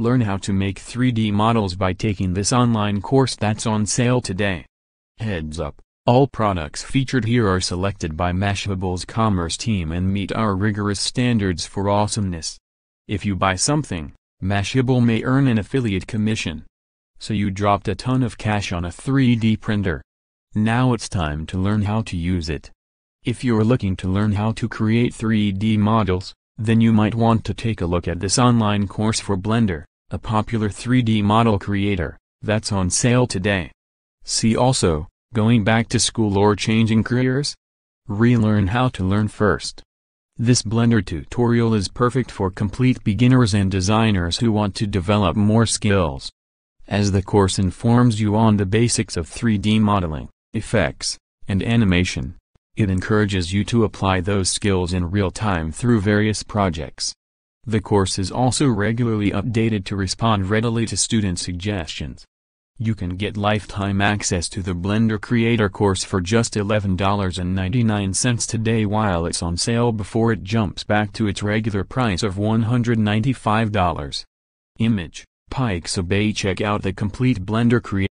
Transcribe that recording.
Learn how to make 3D models by taking this online course that's on sale today. Heads up, all products featured here are selected by Mashable's commerce team and meet our rigorous standards for awesomeness. If you buy something, Mashable may earn an affiliate commission. So you dropped a ton of cash on a 3D printer. Now it's time to learn how to use it. If you're looking to learn how to create 3D models, then you might want to take a look at this online course for Blender, a popular 3D model creator, that's on sale today. See also, going back to school or changing careers? Relearn how to learn first. This Blender tutorial is perfect for complete beginners and designers who want to develop more skills. As the course informs you on the basics of 3D modeling, effects, and animation, it encourages you to apply those skills in real time through various projects. The course is also regularly updated to respond readily to student suggestions. You can get lifetime access to the Blender Creator course for just $11.99 today while it's on sale before it jumps back to its regular price of $195. Image, Pixabay. Check out the complete Blender Creator